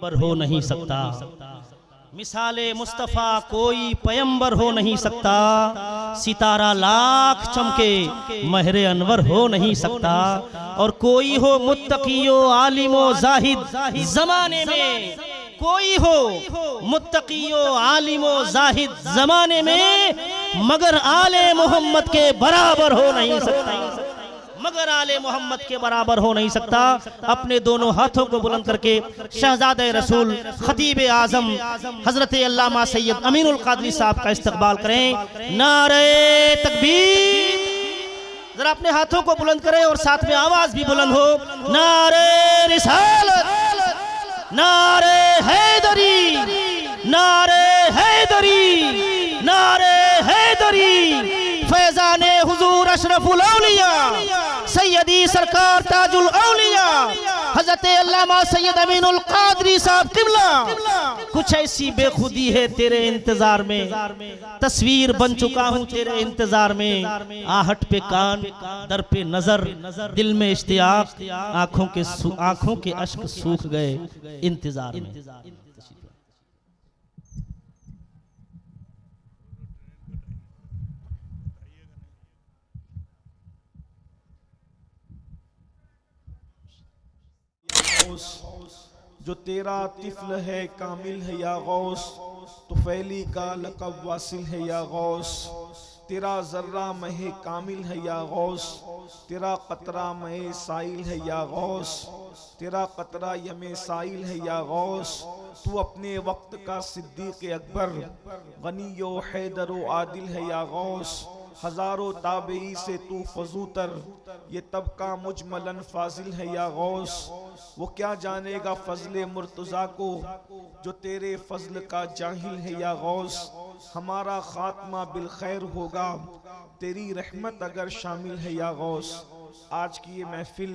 पयंबर हो नहीं सकता, मिसाले मुस्तफ़ा कोई पयंबर हो नहीं सकता, सितारा लाख चमके महरे अनवर हो नहीं सकता, और कोई हो मुत्तकियो आलिमो जाहिद जमाने में, कोई हो मुत्तकियो आलिमो जाहिद जमाने में, मगर आले मोहम्मद के बराबर हो नहीं सकता, मगर आले मोहम्मद के बराबर हो नहीं सकता। अपने दोनों हाथों को बुलंद करके शहजादे रसूल खतीब आजम हजरत अल्लामा सैयद अमीनुल कादरी साहब का इस्तकबाल करें। नारे तकबीर, जरा अपने हाथों को बुलंद करें और साथ में आवाज भी बुलंद हो। नारे रिसालत, नारे हैदरी, नारे हैदरी, नारे हैदरी। फैजाने हुजूर अशरफुल औलिया सैयदी सरकार ताजुल औलिया हजरत अल्लामा सैयद अमीनुल कादरी साहब किबला। कुछ ऐसी बेखुदी है तेरे इंतजार में, तस्वीर बन चुका हूँ तेरे इंतजार में, आहट पे कान, दर पे नजर, दिल में इश्तियाक, आंखों के अश्क सूख गए इंतजार में। जो तेरा तिफल है कामिल है या गौस, तुफैली का लक़ब वासिल है या गौस, तेरा जर्रा महे कामिल है या गौस, तेरा कतरा महे साइल है या गौस, तेरा कतरा यमे साइल है या गौस। तू अपने वक्त का सिद्दीक़ अकबर, गनीयो हैदरो आदिल है या गौस, हजारों ताबई से तू फजूतर, ये तबका मुजमलन फाजिल है या गौस। वो क्या जानेगा फजले मुर्तज़ा को, जो तेरे फजल का जाहिल है या गौस। हमारा खात्मा बिल खैर होगा, तेरी रहमत अगर शामिल है या गौस। आज की ये महफिल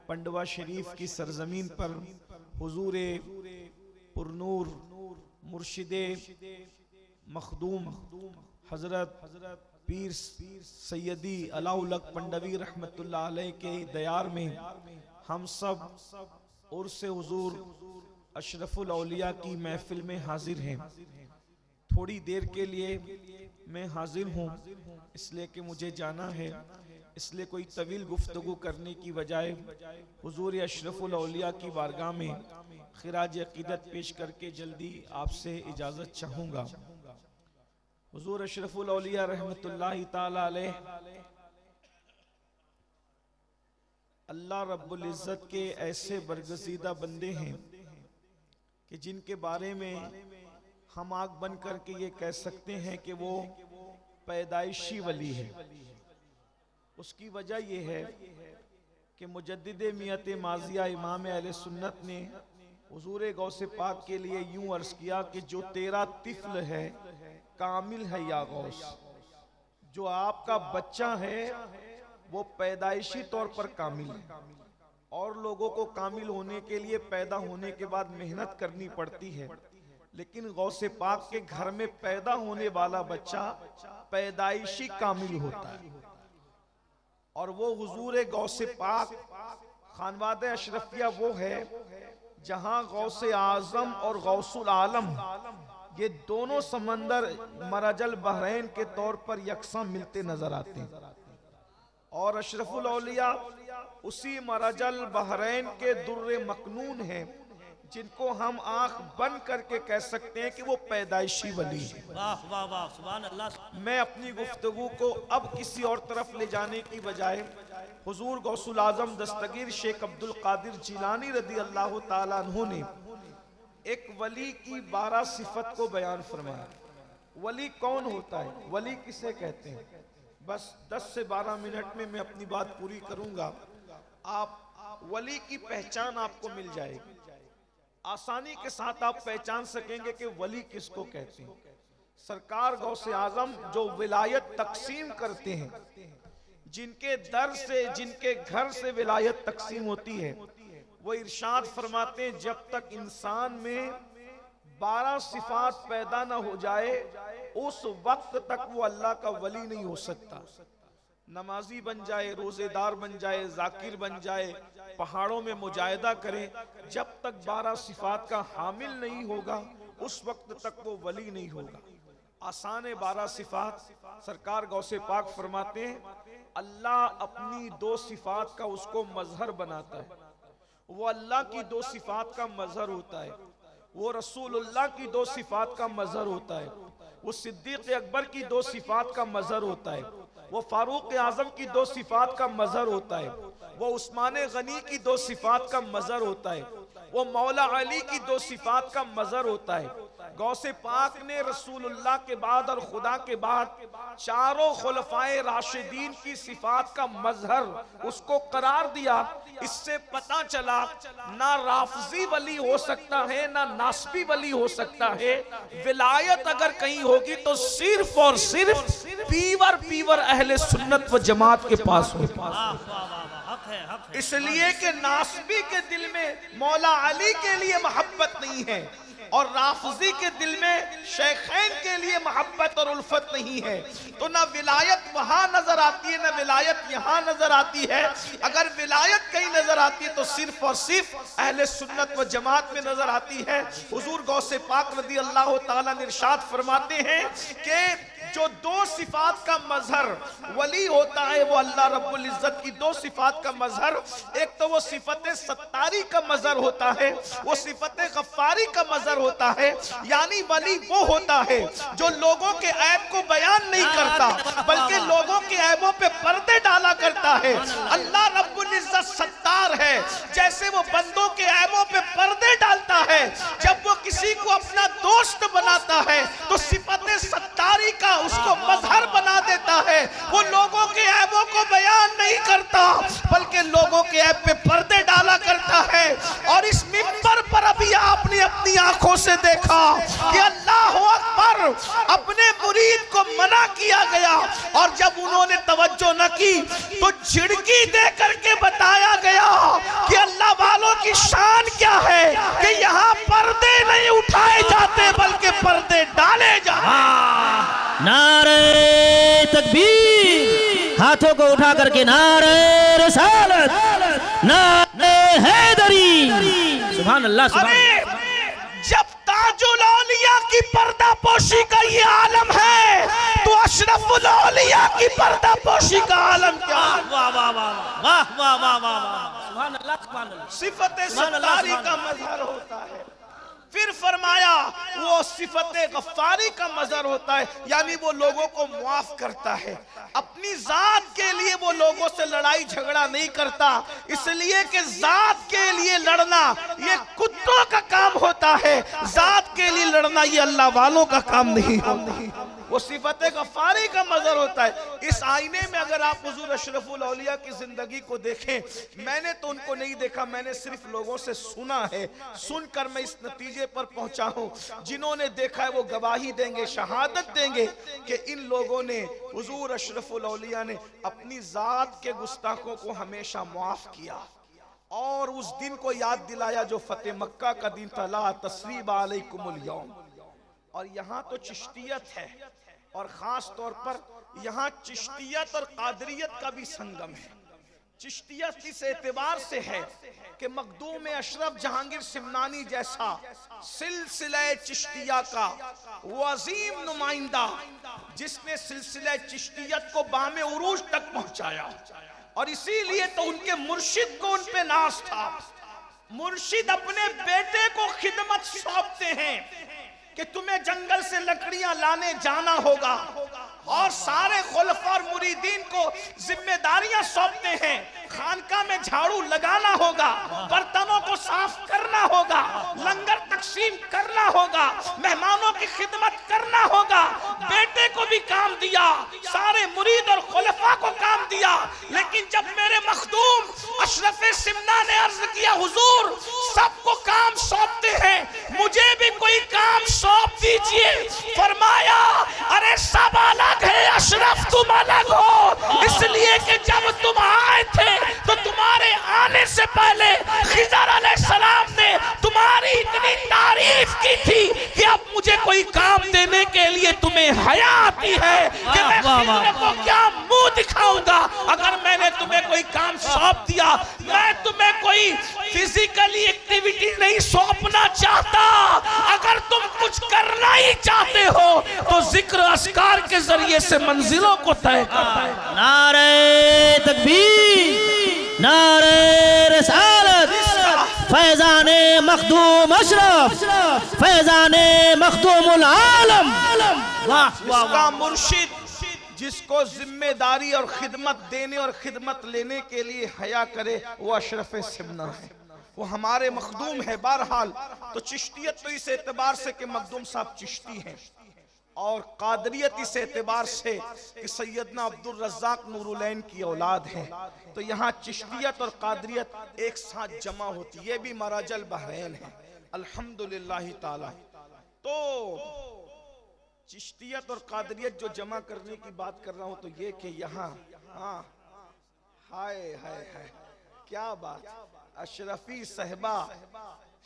पंडवा शरीफ की सरजमीन पर हुजूरे पुरनूर मुर्शिदे मखदूम हजरत पीर सैयदी अलाउलक पंडवी रहमतुल्लाह अलैह के दयार में हम सब उर्स हुजूर अशरफुल औलिया की महफिल में हाजिर हैं। थोड़ी देर के लिए मैं हाजिर हूँ, इसलिए कि मुझे जाना है, इसलिए कोई तवील गुफ्तगू करने की बजाय हुजूर अशरफुल औलिया की बारगाह में खिराज अकीदत पेश करके जल्दी आपसे इजाज़त चाहूँगा। हुजूर अशरफुल औलिया रहमतुल्लाहि ताला अलैह अल्लाह रब्बुल इज़्ज़त के ऐसे बरगज़ीदा बंदे हैं कि जिनके बारे में हम आग बन करके ये कह सकते हैं कि वो पैदाइशी वली है। उसकी वजह ये है कि मुजद्दिद मियत माजिया इमाम अहले सुन्नत ने हुजूर गौसे पाक के लिए यूं अर्ज किया कि जो तेरा तिफल है कामिल है या गौस, जो आपका बच्चा है वो पैदाइशी तौर पर कामिल है। और लोगों को कामिल होने के लिए पैदा होने के बाद मेहनत करनी पड़ती है, लेकिन गौसे पाक के घर में पैदा होने वाला बच्चा पैदाइशी कामिल होता है। और वो हुजूर गौसे पाक खानवाद अशरफिया वो है जहां गौसे आजम और गौसुल आलम ये दोनों समंदर मरजल बहरैन के तौर पर यकसा मिलते नजर आते हैं। और अशरफुल औलिया उसी मरजल बहरैन के दुर्रे मकनून हैं, जिनको हम आंख बंद करके कह सकते हैं कि वो पैदाइशी वली है। वाह वाह वाह, सुभान अल्लाह। मैं अपनी गुफ्तगू को अब किसी और तरफ ले जाने की बजाय हुजूर गौसुल आजम दस्तगीर शेख अब्दुल कादिर जिलानी रदी अल्लाह ताला अन्हु ने एक वली की 12 सिफत को बयान फरमाया। वली कौन होता है, वली किसे कहते हैं, बस 10 से 12 मिनट में मैं अपनी बात पूरी करूंगा। आप वली की पहचान आपको मिल जाएगी, आसानी के साथ आप पहचान सकेंगे कि वली किसको कहते हैं। सरकार गौसे आजम जो विलायत तकसीम करते हैं, जिनके दर से, जिनके घर से विलायत तकसीम होती है, वो इरशाद फरमाते हैं जब तक इंसान में 12 सिफात पैदा ना हो जाए उस वक्त तक वो अल्लाह का वली नहीं हो सकता। नमाजी बन जाए, रोजेदार बन जाए, जाकिर बन जाए, पहाड़ों में मुजाहिदा करे, जब तक 12 सिफात का हामिल नहीं होगा उस वक्त तक वो वली नहीं होगा। आसान 12 सिफात, सरकार गौसे पाक फरमाते हैं अल्लाह अपनी 2 सिफात का उसको मजहर बनाता है। वो अल्लाह की 2 सिफात का मजहर होता है, वो रसूलुल्लाह की 2 सिफात का मजहर होता है, वो सिद्दीक अकबर की 2 सिफात का मजहर होता है, वो फारूक आजम की 2 सिफात का मजहर होता है, वो उस्मान गनी की 2 सिफात का मजहर होता है, वो मौला अली की 2 सिफात का मजहर होता है। गौसे पाक ने रसूलुल्लाह के बाद और खुदा के बाद चारों खुलफाए राशिदीन की सिफात का मजहर उसको करार दिया। इससे पता चला ना राफजी वली हो सकता है ना नासबी वली हो सकता है। विलायत अगर कहीं होगी तो सिर्फ और सिर्फ पीवर अहले सुन्नत व जमात के पास हो। इसलिए कि नासबी के दिल में मौला अली के लिए मोहब्बत नहीं है और राफजी के दिल में शेखैन के लिए मोहब्बत और उल्फत नहीं है, तो ना विलायत वहां नजर आती है ना विलायत यहाँ नजर आती है। अगर विलायत कहीं नजर आती है तो सिर्फ और सिर्फ अहले सुन्नत व जमात में नजर आती है। हुजूर गौसे पाक रज़ी अल्लाह ताला ने इरशाद फरमाते हैं कि जो 2 सिफात का मजहर वली होता है वो अल्लाह रब्बुल इज्जत की 2 सिफात का मजहर, एक तो वो सिफत सत्तारी का मजहर होता है, वो सिफत गफ्फारी का मजहर होता है। यानी वली वो होता है जो लोगों के ऐब को बयान नहीं करता बल्कि लोगों के ऐबों पे पर्दे डाला करता है। अल्लाह रब्बुल इज्जत सत्तार है, जैसे वो बंदों के ऐबों पे पर्दे डालता है। जब वो किसी को अपना दोस्त बनाता है तो सिफत सत्तारी का उसको मजहर बना देता है। वो लोगों के ऐबों को बयान नहीं करता बल्कि लोगों के ऐब पे पर्दे डाला करता है। और इस मिंबर पर अभी आपने अपनी आंखों से देखा कि अल्लाह अकबर अपने मुरीद को मना किया गया और जब उन्होंने तवज्जो न की तो झिड़की दे करके बताया गया कि अल्लाह वालों की शान क्या है कि यहाँ पर्दे नहीं उठाए जाते बल्कि पर्दे डाले जाते। नारे तकबीर, हाथों को उठा करके नारे रिसालत, नारे हैदरी, सुभान अल्लाह सुभान। जब ताजुल औलिया की पर्दा पोशी का ये आलम है तो अशरफुल औलिया की पर्दा पोशी का आलम क्या? वाह वाह वाह वाह वाह वाह वाह, सुभान अल्लाह सुभान अल्लाह। सिफत सत्तारी का मजहर होता है। फिर फरमाया वो सिफत गफ्फारी का मजहर होता है, यानी वो लोगों को माफ करता है। अपनी जात के लिए वो लोगों से लड़ाई झगड़ा नहीं करता, इसलिए कि जात के लिए लड़ना ये कुत्तों का काम होता है, जात के लिए लड़ना ये अल्लाह वालों का काम नहीं होता। वो सिफत गफ्फारी का मजहर होता है। इस आईने में अगर आप हुजूर अशरफुल औलिया की जिंदगी को देखें, मैंने तो उनको नहीं देखा, मैंने सिर्फ लोगों से सुना है, सुनकर मैं इस नतीजे पर पहुंचा हूं। जिन्होंने देखा है वो गवाही देंगे, शहादत देंगे कि इन लोगों ने हुजूर अशरफुल औलिया ने अपनी जात के गुस्ताखों को हमेशा माफ किया और उस दिन को याद दिलाया जो फतेह मक्का का दिन था, ला तस्रीबा अलैकुमुल यौम। और यहाँ तो चिश्तियत है और खास तौर पर यहाँ चिश्तियत और कादरियत का भी संगम है। चिश्तियत इस एतबार से है कि मखदूम अशरफ जहांगीर सिमनानी जैसा सिलसिला चिश्तिया का वो अजीम नुमाइंदा जिसने सिलसिला चिश्तियत को बामे उरूज तक पहुंचाया, और इसीलिए तो उनके मुर्शिद को उन पे नाज था। मुर्शिद अपने बेटे को खिदमत सौंपते हैं कि तुम्हें जंगल से लकड़ियां लाने जाना होगा, और सारे खुलफा और मुरीदीन को जिम्मेदारियां सौंपते हैं। खानका में झाड़ू लगाना होगा, बर्तनों को साफ करना होगा, लंगर तकसीम करना होगा, मेहमानों की खिदमत करना होगा। बेटे को भी काम दिया, सारे मुरीद और खुलफा को काम दिया। लेकिन जब मेरे मखदूम अशरफ सिमना ने अर्ज किया हुजूर सबको काम सौंपते हैं, मुझे भी कोई काम सौंप दीजिए, फरमाया अरे सब अलग है, अशरफ तुम अलग हो, इसलिए कि जब तुम आए थे तो तुम्हारे आने से पहले खिजर अलैहिस्सलाम ने तुम्हारी इतनी तारीफ की थी कि अब मुझे कोई काम देने के लिए तुम्हें हया आती है कि मैं खिज़र को क्या मुंह दिखाऊंगा। अगर मैंने तुम्हें कोई काम सौंप दिया, मैं तुम्हें कोई फिजिकली एक्टिविटी नहीं सौंपना चाहता। अगर तुम कुछ करना ही चाहते हो तो जिक्र अस्कार के जरिए से मंजिलों को तय करता है। नारे तकबीर, नारे रिसालत, फैजाने मखदूम अशरफ, फैजाने मखदूमुल आलम। इसका मुर्शिद जिसको जिम्मेदारी और खिदमत देने और खिदमत लेने के लिए हया करे वो अशरफ सिमना है, वो हमारे मखदूम है। बहरहाल तो चिश्तियत तो इस एतबार से कि मखदूम साहब चिश्ती हैं, और कादरियत इस एतबार से कि सैयदना अब्दुल रज़्ज़ाक नूरुलैन की औलाद है। तो यहाँ चिश्तियत और कादरियत एक साथ जमा होती, ये भी मराजल बहरैन है अल्हम्दुलिल्लाह ताला। तो चिश्तियत और कादरियत जो जमा करने की बात कर रहा हूं तो ये कि यहाँ हाय हाय हाय क्या बात, अशरफी सहबा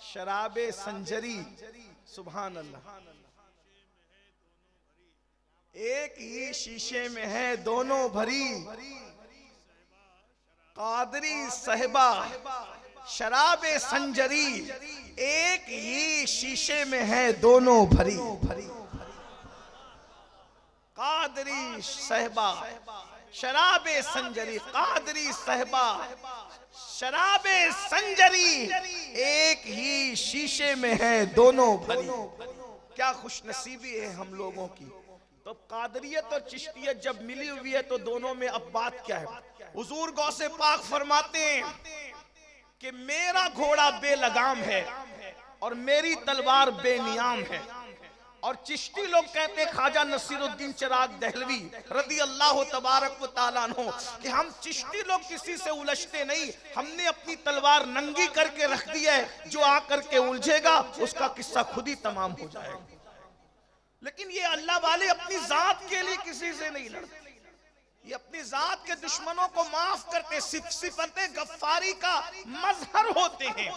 शराबे संजरी, सुभान अल्लाह। एक ही शीशे में है दोनों भरी, कादरी सहबा शराबे संजरी, एक ही शीशे में है दोनों भरी। कादरी सहबा शराबे संजरी, कादरी सहबा शराबे संजरी, एक ही शीशे में है दोनों भरी। क्या खुशनसीबी है हम लोगों की। तो कादरियत और चिश्तियत जब मिली हुई है तो दोनों में अब बात क्या है। हुजूर गौसे पाक फरमाते हैं कि मेरा घोड़ा बेलगाम है और मेरी तलवार बेनियाम है। और चिश्ती लोग कहते हैं ख्वाजा नसीरुद्दीन चिराग दहलवी रदी अल्लाह तबारक व तआला अन्हु कि हम चिश्ती लोग किसी से उलझते नहीं, हमने अपनी तलवार नंगी करके रख दी है, जो आकर के उलझेगा उसका किस्सा खुद ही तमाम हो जाएगा। लेकिन ये अल्लाह वाले अपनी जात के लिए किसी से नहीं लड़ते, ये अपनी जात के दुश्मनों को माफ करते, सिफते गफ्फारी का मजहर होते हैं,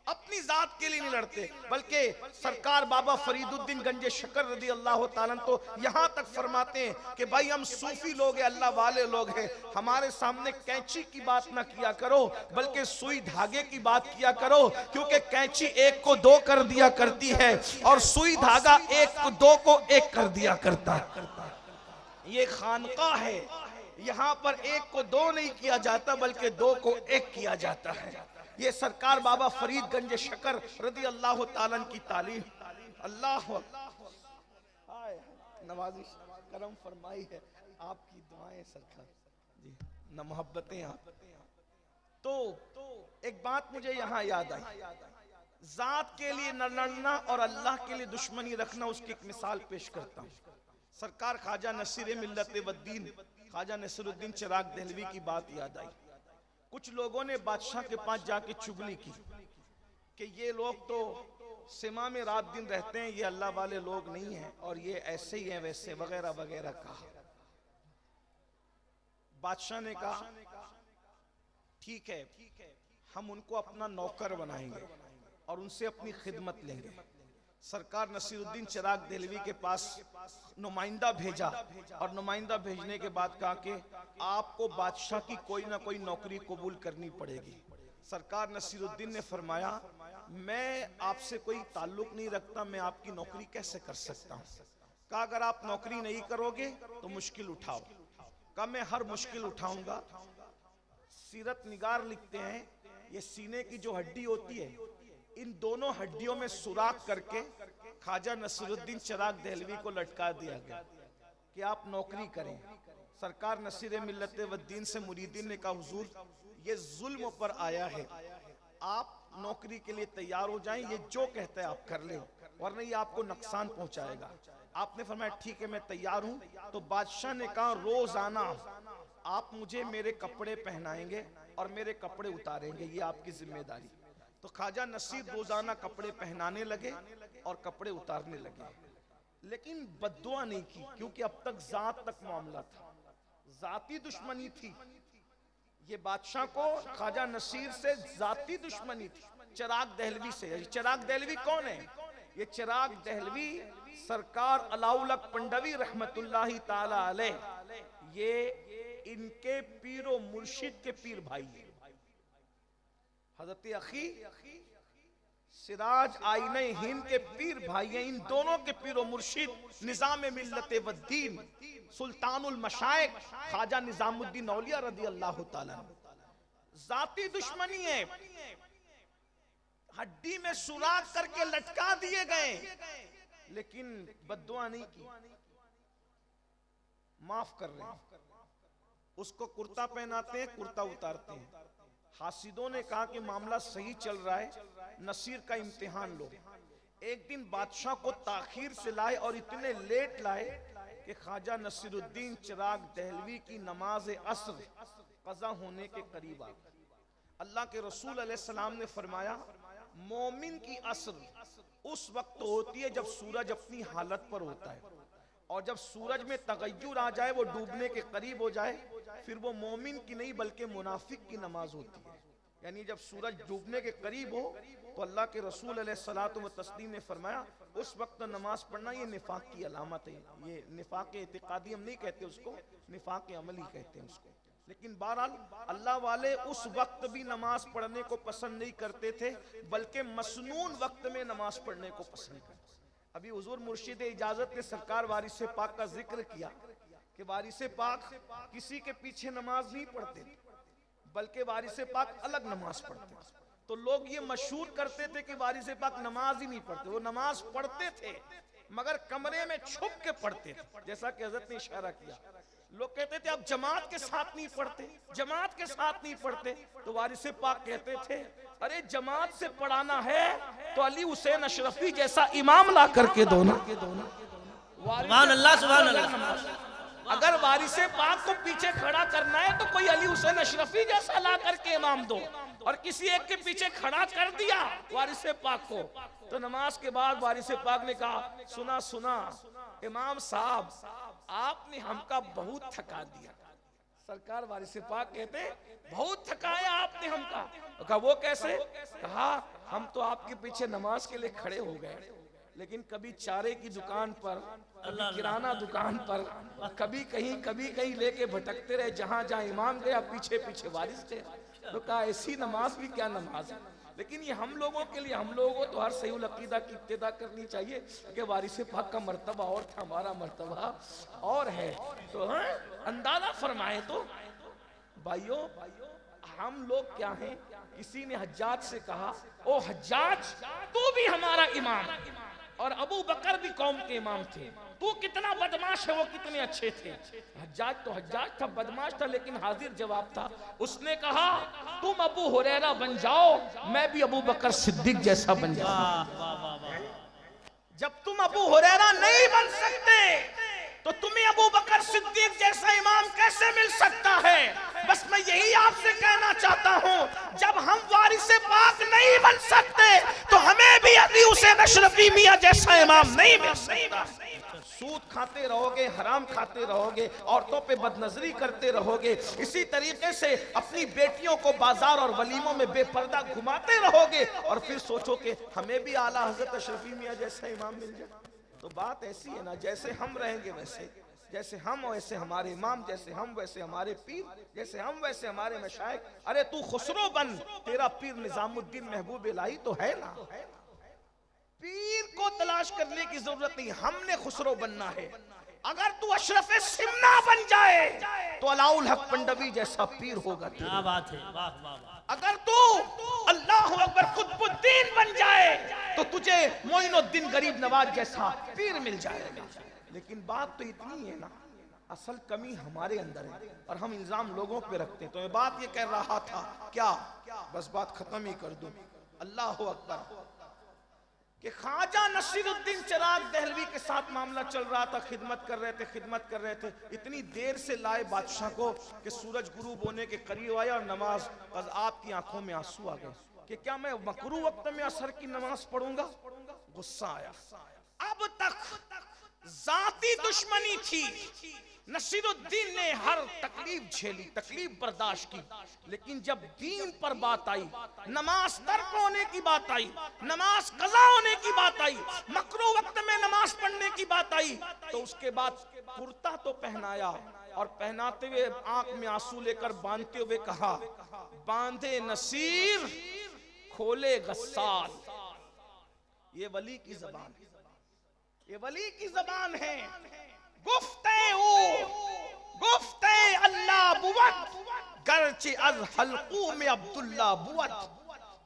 अपनी जात के लिए नहीं लड़ते। बल्कि सरकार बाबा फरीदुद्दीन गंजे शकर रदी अल्लाह ताला तो यहाँ तक फरमाते हैं कि भाई हम सूफी लोग हैं, अल्लाह वाले लोग हैं, हमारे सामने कैंची की बात ना किया करो बल्कि सुई धागे की बात किया करो, क्योंकि कैंची एक को दो कर दिया करती है और सुई धागा एक को दो को एक कर दिया करता है। ये खानका है, यहाँ पर एक को दो नहीं किया जाता बल्कि दो को एक किया जाता है। ये सरकार बाबा फरीद गंज शकर रदी अल्लाह ताला की तालीम। अल्लाह नवाजिश करम फरमाई है आपकी दुआएं सरकार जी, न मोहब्बतें आप। तो एक बात मुझे यहाँ याद आई, जात के लिए न लड़ना और अल्लाह के लिए दुश्मनी रखना, उसकी एक मिसाल पेश करता हूँ। सरकार ख्वाजा नसीर मिल्लत वद्दीन ख्वाजा नसीरुद्दीन चिराग दहलवी की बात याद आई। कुछ लोगों ने बादशाह के पास जाके चुगली की कि ये लोग तो सिमा में रात दिन रहते हैं, ये अल्लाह वाले लोग नहीं हैं और ये ऐसे ही हैं वैसे वगैरह वगैरह कहा। बादशाह ने कहा ठीक है, हम उनको अपना नौकर बनाएंगे और उनसे अपनी खिदमत लेंगे। सरकार नसीरुद्दीन चिराग दहलवी के पास नुमाइंदा भेजा और नुमाइंदा भेजने के बाद कहा कि आपको बादशाह की कोई ना कोई नौकरी कबूल करनी पड़ेगी। सरकार नसीरुद्दीन ने फरमाया मैं आपसे कोई ताल्लुक नहीं रखता, मैं आपकी नौकरी कैसे कर सकता हूँ। कहा अगर आप नौकरी नहीं करोगे तो मुश्किल उठाओ। कहा मैं हर मुश्किल उठाऊंगा। सीरत निगार लिखते हैं ये सीने की जो हड्डी होती है, इन दोनों हड्डियों में सुराख करके ख्वाजा नसीरुद्दीन चिराग दहलवी को लटका दिया गया कि आप नौकरी करें। सरकार नसीर मिल्लत वद्दीन से मुरीदीन ने कहा हुजूर ये जुल्म पर आया है, आप नौकरी के लिए तैयार हो जाएं, ये जो कहता है आप कर लें वरना ये आपको नुकसान पहुंचाएगा। आपने फरमाया ठीक है मैं तैयार हूं। तो बादशाह ने कहा रोजाना आप मुझे मेरे कपड़े पहनाएंगे और मेरे कपड़े उतारेंगे, ये आपकी जिम्मेदारी। तो ख्वाजा नसीर रोजाना कपड़े पहनाने लगे और कपड़े उतारने लगे, लेकिन बद्दुआ नहीं की क्योंकि अब तक जात तक मामला था, जाती दुश्मनी थी। ये बादशाह को ख्वाजा नसीर से जाती दुश्मनी थी। चिराग दहलवी से। चिराग दहलवी कौन है? ये चिराग दहलवी सरकार अलाउल हक पंडवी रहमतुल्लाहि ताला अलैह, ये इनके पीरो मुर्शिद के पीर भाई है। हजरत अखी सिराज आईने हिंद के पीर भाई हैं। इन दोनों के पीरो मुर्शिद निजाम मिल्लत वद्दीन सुल्तानुल मशाइख ख्वाजा निजामुद्दीन औलिया रदी अल्लाह ताला। जाती दुश्मनी है, हड्डी में सुराख करके लटका दिए गए, लेकिन बद्दुआ नहीं की, माफ कर रहे हैं। उसको कुर्ता पहनाते हैं, कुर्ता उतारते हैं। हासिदों ने कहा कि मामला सही चल रहा है, नसीर का इम्तिहान लो। एक दिन बादशाह को ताखीर से लाए और इतने लेट लाए कि ख्वाजा नसीरुद्दीन चिराग दहलवी की नमाज असर कज़ा होने के करीब आ गई। अल्लाह के रसूल अलैहिस्सलाम ने फरमाया, मोमिन की असर उस वक्त होती है जब सूरज अपनी हालत पर होता है, और जब सूरज में तगय्युर आ जाए, वो डूबने के करीब हो जाए, फिर वो मोमिन की नहीं बल्कि मुनाफिक की नमाज होती है। यानी जब सूरज डूबने के करीब हो तो अल्लाह के रसूल अलैहिस्सलातु व तस्लीम ने फरमाया उस वक्त नमाज पढ़ना ये निफाक की अलामत है। ये निफाक इतिकादी हम नहीं कहते उसको, निफाक अमली कहते हैं उसको। लेकिन बहरहाल अल्लाह वाले उस वक्त भी नमाज पढ़ने को पसंद नहीं करते थे, बल्कि मसनून वक्त में नमाज पढ़ने को पसंद करते। अभी हुजूर मुर्शिद इजाजत ने सरकार वारिस पाक का जिक्र किया कि वारिस पाक किसी के पीछे नमाज नहीं पढ़ते, बल्कि वारिस पाक अलग नमाज पढ़ते। तो लोग ये मशहूर करते थे कि वारिस पाक नमाज ही नहीं पढ़ते। वो नमाज पढ़ते थे मगर कमरे में छुप के पढ़ते थे, जैसा कि हजरत ने इशारा किया। लोग कहते थे आप जमात के साथ नहीं पढ़ते, जमात के साथ नहीं पढ़ते। तो वारिस पाक कहते थे, अरे जमात से पढ़ाना है तो अली हुसैन अशरफी जैसा इमाम ला करके दो ना। सुभान अल्लाह, सुभान अल्लाह। अगर वारिस पाक को पीछे खड़ा करना है तो कोई अली हुसैन अशरफी जैसा ला करके इमाम दो, और किसी एक के पीछे खड़ा कर दिया वारिस पाक को, तो नमाज के बाद वारिस पाक ने कहा, सुना सुना इमाम साहब, आपने हमका बहुत थका दिया। सरकार वारिस पाक कहते, बहुत थकाया आपने हमका। कहा वो कैसे? कहा हम तो आपके पीछे नमाज के लिए खड़े हो गए, लेकिन कभी चारे की दुकान पर, कभी किराना दुकान पर, कभी कहीं लेके भटकते रहे। जहां जहां इमाम गया पीछे पीछे वारिस थे। तो कहा ऐसी नमाज भी क्या नमाज है। लेकिन ये हम लोगों के लिए, हम लोगों को तो हर सही अकीदा की इब्तिदा करनी चाहिए कि वारिस पाक का मर्तबा और था, हमारा मर्तबा और है। तो अंदाजा फरमाए तो भाइयों, हम लोग क्या हैं? किसी ने हज्जाज से कहा, ओ हज्जाज तू भी हमारा इमाम, और अबू बकर भी कौम के इमाम थे, तू कितना बदमाश है, वो कितने अच्छे थे। हज्जाज था, बदमाश था, लेकिन हाजिर जवाब था। उसने कहा तुम अबू हुरैरा बन जाओ, मैं भी अबू बकर सिद्दीक जैसा बन जाऊं। जब तुम अबू हुरैरा नहीं बन सकते तो तुम्हें अबू बकर सिद्दीक जैसा इमाम कैसे मिल सकता है? बस मैं यही आपसे कहना चाहता हूं, जब हम वारिस पाक नहीं बन सकते तो हमें भी अली हुसैन अशरफी मियां जैसा इमाम नहीं मिल सकता। सूद खाते रहोगे, हराम खाते रहोगे, औरतों पे बदनजरी करते रहोगे, इसी तरीके से अपनी बेटियों को बाजार और वलीमों में बेपर्दा घुमाते रहोगे, और फिर सोचो कि हमें भी आला हजरत अशरफी मियां जैसा इमाम मिल जाए। तो बात ऐसी है ना, जैसे हम रहेंगे वैसे, जैसे हम वैसे हमारे इमाम, जैसे हम वैसे हमारे पीर, जैसे हम वैसे हमारे मशाइख। अरे तू खुसरो बन, तेरा पीर निजामुद्दीन महबूब इलाही तो है ना। पीर को तलाश करने की जरूरत नहीं, हमने खुसरो बनना है। अगर तू अशरफ सिमना बन जाए तो अलाउल हक पंडवी जैसा पीर होगा। क्या बात है, वाह वाह वाह। अगर तू अल्लाह अकबर कुतुबुद्दीन बन जाए तो तुझे मोइनुद्दीन गरीब नवाज जैसा पीर मिल जाएगा। लेकिन बात तो इतनी है ना, असल कमी हमारे अंदर है और हम इल्जाम लोगों पे रखते हैं। तो मैं बात ये कह रहा था, क्या बस बात खत्म ही कर दूं। अल्लाह अकबर कि ख्वाजा नसीरुद्दीन चिराग दहलवी के साथ मामला चल रहा था, खिदमत कर रहे थे। इतनी देर से लाए बादशाह को कि सूरज गुरूब होने के करीब आया और नमाज, बस आपकी आंखों में आंसू आ गए कि क्या मैं मकरू वक्त में असर की नमाज पढ़ूंगा। गुस्सा आया। अब तक जाती दुश्मनी थी। नसीरुद्दीन ने हर तकलीफ झेली, तकलीफ बर्दाश्त की, लेकिन जब दीन पर बात आई, नमाज तर्क होने की बात आई, नमाज कज़ा होने की बात आई, मकरू वक्त में नमाज पढ़ने की बात आई, तो उसके बाद कुर्ता तो पहनाया और पहनाते हुए आंख में आंसू लेकर बांधते हुए कहा, बांधे नसीर खोले गस्साल। ये वली की जबान है, ये वली की जबान है। गुफ्ते अल्लाह बुवत गर्चे अज हल्कू में अब्दुल्ला बुवत।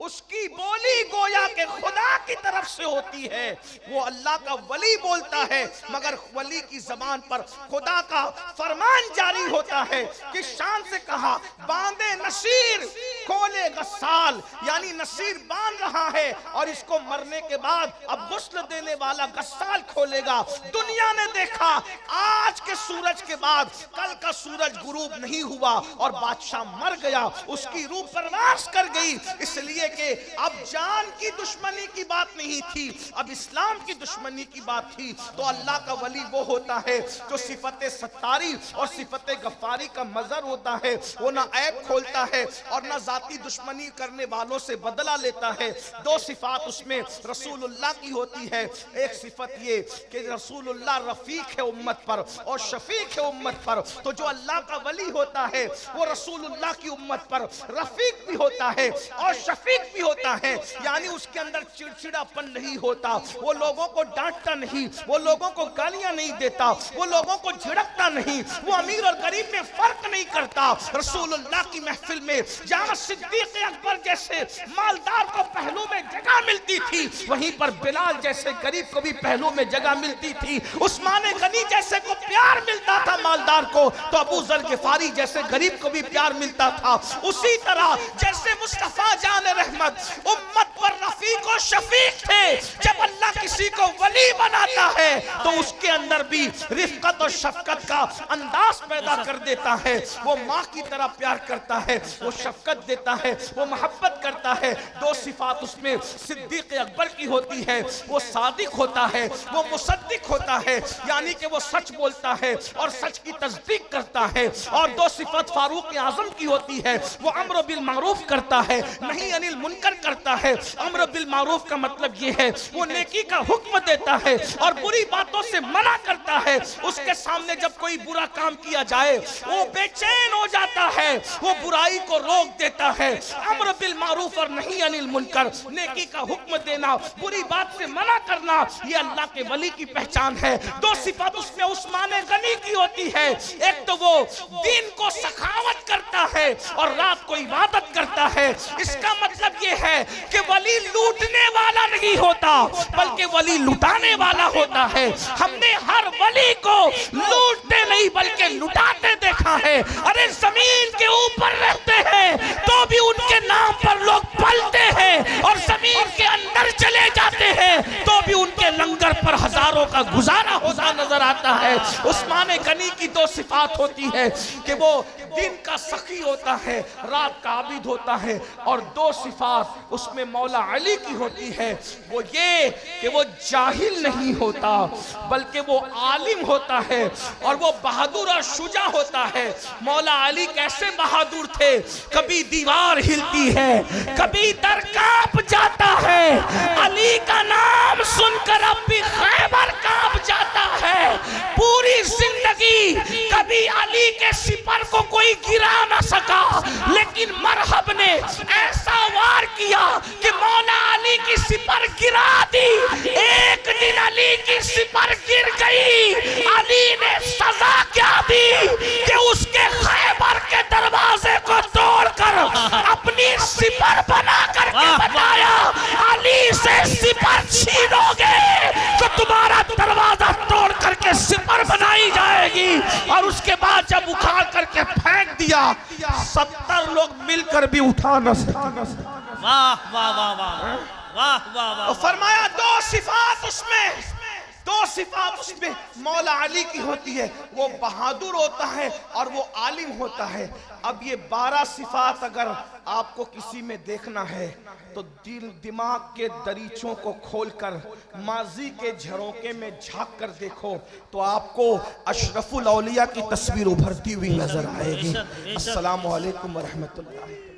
उसकी बोली गोया के खुदा की तरफ से होती है, वो अल्लाह का वली बोलता है, मगर वली की जबान पर खुदा का फरमान जारी होता है कि शान से कहा, बांधे नसीर खोले गस्साल, यानी नसीर बांध रहा है और इसको मरने के बाद अब गुस्ल देने वाला गस्साल खोलेगा। दुनिया ने देखा आज के सूरज के बाद कल का सूरज गुरूब नहीं हुआ और बादशाह मर गया, उसकी रूह परवास कर गई, इसलिए कि अब जान की दुश्मनी की बात नहीं थी, अब इस्लाम की दुश्मनी की बात थी। तो अल्लाह का वली वो होता है जो सिफत सत्तारी और सिफत गफ्फारी का मजर होता है, वो ना ऐब खोलता है और ना जाती दुश्मनी करने वालों से बदला लेता है। दो सिफात उसमें रसूलुल्लाह की होती है, एक सिफत ये कि रसूलुल्लाह रफीक है उम्मत पर और शफीक है उम्मत पर। तो जो अल्लाह का वली होता है वो रसूलुल्लाह की उम्मत पर रफीक भी होता है और शफीक भी होता है, यानी उसके अंदर चिड़चिड़ापन नहीं होता, वो लोगों को डांटता नहीं, वो लोगों को गालियां नहीं देता, वो लोगों को झिड़कता नहीं, वो अमीर और गरीब में फर्क नहीं करता। रसूलुल्लाह की महफिल में जहां सिद्दीक अकबर जैसे मालदार को पहलू में जगह मिलती थी, वहीं पर बिलाल जैसे गरीब को भी पहलू में जगह मिलती थी। उस्मान गनी जैसे को प्यार मिलता था मालदार को, तो अबू जर गिफारी जैसे गरीब को भी प्यार मिलता था। उसी तरह जैसे मुस्तफा जान रहमत उम्मत पर रफीक और शफीक थे, जब अल्लाह किसी को वली बनाता है तो उसके अंदर भी रिफ़क़त और शफकत का अंदाज पैदा कर देता है। वो माँ की तरह प्यार करता है, वो शफकत देता है, वो मोहब्बत करता है। दो सिफात उसमें सिद्दीक अकबर की होती है, वो सादिक होता है, वो मुसद्दिक होता है, यानी कि वो सच बोलता है और सच की तस्दीक करता है। और दो सिफत फारूक आजम की होती है, वो अम्र बिल मारूफ करता है, नहीं अनिल मुनकर करता है। अम्र बिल मारूफ का मतलब ये है वो नेकी का हुक्म देता है और बुरी बातों से मना करता है। उसके सामने जब कोई बुरा काम किया जाए वो बेचैन हो जाता है, वो बुराई को रोक देता है। अम्र बिल मारूफ और नहीं अनिल मुनकर, नेकी का हुक्म देना, बुरी बात से मना करना, ये अल्लाह के वली की पहचान है। दो सिफात उसमें उस्मान गनी की होती है, एक तो वो दिन को सखावत करता है और रात को इबादत करता है। इसका मतलब ये है कि वली लूटने वाला नहीं होता बल्कि वली लुटाने वाला होता है। हमने हर वली को लूटते नहीं बल्कि लुटाते देखा है। अरे जमीन के ऊपर रहते हैं तो भी उनके नाम पर लोग पलते हैं और जमीन के अंदर चले जाते हैं तो भी उनके लंगर पर हजारों का गुजारा होता नजर आता है। उस्मान गनी की दो सिफात होती है कि वो दिन का सखी होता है, रात का आबिद होता है। और दो सिफात उसमें मौला अली की होती है, वो ये कि वो जाहिल नहीं होता बल्कि वो आलिम होता है और वो बहादुर और शुजा होता है। मौला अली कैसे बहादुर थे, कभी दीवार हिलती है, कभी दर कांप जाता है। अली का नाम सुनकर अब भी खैबर कांप जाता है। पूरी जिंदगी कभी अली के सिपर को कोई गिरा ना सका, लेकिन मरहब ने ऐसा वार किया कि मौला अली की सिपर गिरा दी। एक दिन अली की सिपर गिर गई, अली ने सजा क्या दी कि उसके खैबर के दरवाजे को तोड़कर अपनी सिपर बना करके बताया, अली से सिपर छीनोगे तो तुम्हारा दरवाजा तोड़ करके सिपर बनाई जाएगी। और उसके बाद जब उखाड़ करके फेंक दिया, 70 लोग मिलकर भी उठा न सके। वाह वाह वाह वाह वाह वाह वाह। फरमाया दो सिफात उसमें, दो सिफात उसमें मौला अली की होती है, वो बहादुर होता है और वो आलिम होता है। अब ये 12 सिफात अगर आपको किसी में देखना है तो दिल दिमाग के दरीचों को खोलकर माजी के झरोके में झांक कर देखो तो आपको अशरफुल औलिया की तस्वीर उभरती हुई नजर आएगी। अस्सलामु अलैकुम व रहमतुल्लाह।